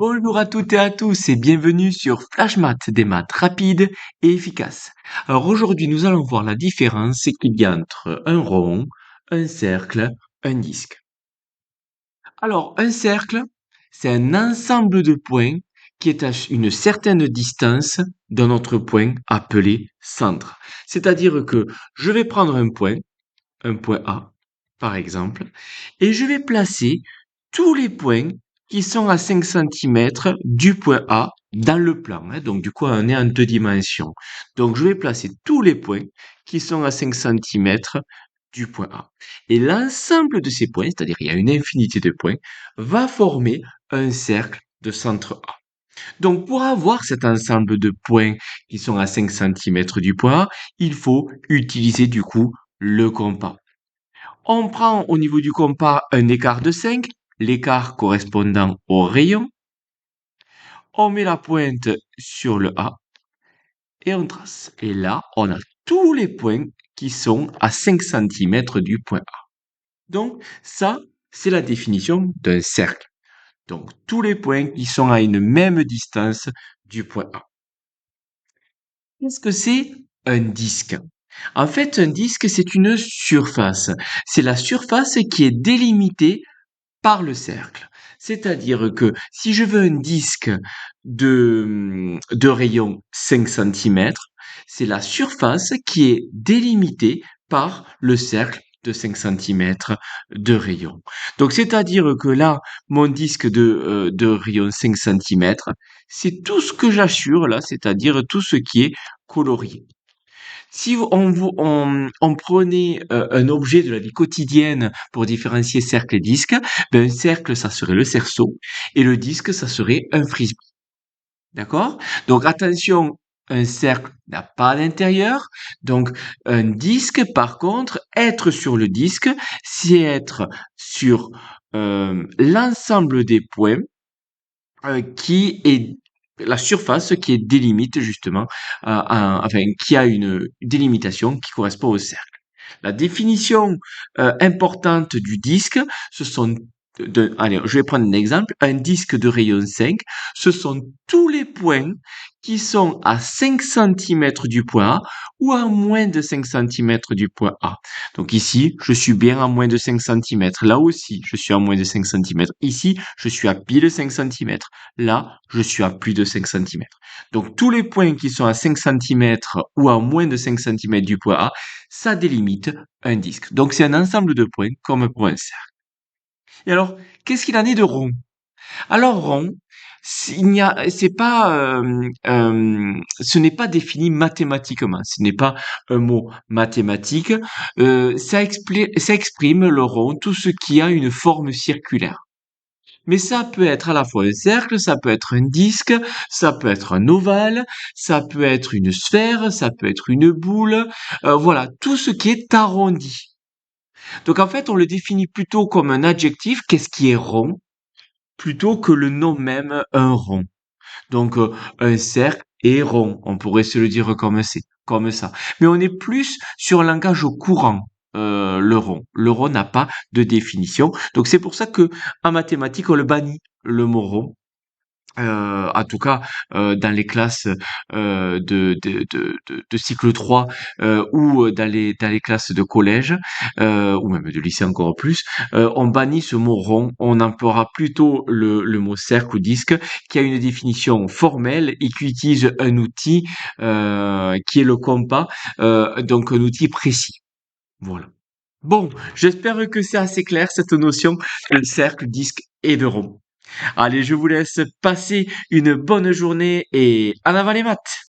Bonjour à toutes et à tous et bienvenue sur Flash Math, des maths rapides et efficaces. Alors aujourd'hui nous allons voir la différence qu'il y a entre un rond, un cercle, un disque. Alors un cercle, c'est un ensemble de points qui est à une certaine distance d'un autre point appelé centre. C'est-à-dire que je vais prendre un point A, par exemple, et je vais placer tous les points qui sont à 5 centimètres du point A dans le plan. Donc, du coup, on est en deux dimensions. Donc, je vais placer tous les points qui sont à 5 centimètres du point A. Et l'ensemble de ces points, c'est-à-dire il y a une infinité de points, va former un cercle de centre A. Donc, pour avoir cet ensemble de points qui sont à 5 centimètres du point A, il faut utiliser du coup le compas. On prend au niveau du compas un écart de 5, l'écart correspondant au rayon. On met la pointe sur le A et on trace. Et là, on a tous les points qui sont à 5 centimètres du point A. Donc, ça, c'est la définition d'un cercle. Donc, tous les points qui sont à une même distance du point A. Qu'est-ce que c'est un disque? En fait, un disque, c'est une surface. C'est la surface qui est délimitée par le cercle. C'est-à-dire que si je veux un disque de rayon 5 centimètres, c'est la surface qui est délimitée par le cercle de 5 centimètres de rayon. Donc, c'est-à-dire que là, mon disque de rayon 5 centimètres, c'est tout ce que j'assure là, c'est-à-dire tout ce qui est colorié. Si on prenait un objet de la vie quotidienne pour différencier cercle et disque, ben un cercle, ça serait le cerceau, et le disque, ça serait un frisbee. D'accord? Donc attention, un cercle n'a pas d'intérieur, donc un disque, par contre, être sur le disque, c'est être sur l'ensemble des points qui est la surface qui est délimite justement, enfin qui a une délimitation qui correspond au cercle. La définition importante du disque, ce sont allez, je vais prendre un exemple. Un disque de rayon 5, ce sont tous les points qui sont à 5 centimètres du point A ou à moins de 5 centimètres du point A. Donc ici, je suis bien à moins de 5 centimètres. Là aussi, je suis à moins de 5 centimètres. Ici, je suis à pile 5 centimètres. Là, je suis à plus de 5 centimètres. Donc tous les points qui sont à 5 centimètres ou à moins de 5 centimètres du point A, ça délimite un disque. Donc c'est un ensemble de points comme pour un cercle. Et alors, qu'est-ce qu'il en est de rond? Alors rond, c'est pas, ce n'est pas défini mathématiquement. Ce n'est pas un mot mathématique. Ça exprime le rond, tout ce qui a une forme circulaire. Mais ça peut être à la fois un cercle, ça peut être un disque, ça peut être un ovale, ça peut être une sphère, ça peut être une boule. Voilà, tout ce qui est arrondi. Donc en fait, on le définit plutôt comme un adjectif, qu'est-ce qui est rond, plutôt que le nom même, un rond. Donc un cercle est rond, on pourrait se le dire comme ça. Mais on est plus sur un langage courant, le rond. Le rond n'a pas de définition. Donc c'est pour ça que en mathématiques, on le bannit, le mot rond. En tout cas, dans les classes de cycle 3 ou dans les classes de collège ou même de lycée encore plus, on bannit ce mot rond. On emploiera plutôt le mot cercle ou disque qui a une définition formelle et qui utilise un outil qui est le compas, donc un outil précis. Voilà. Bon, j'espère que c'est assez clair cette notion de cercle, disque et de rond. Allez, je vous laisse passer une bonne journée et en avant les maths!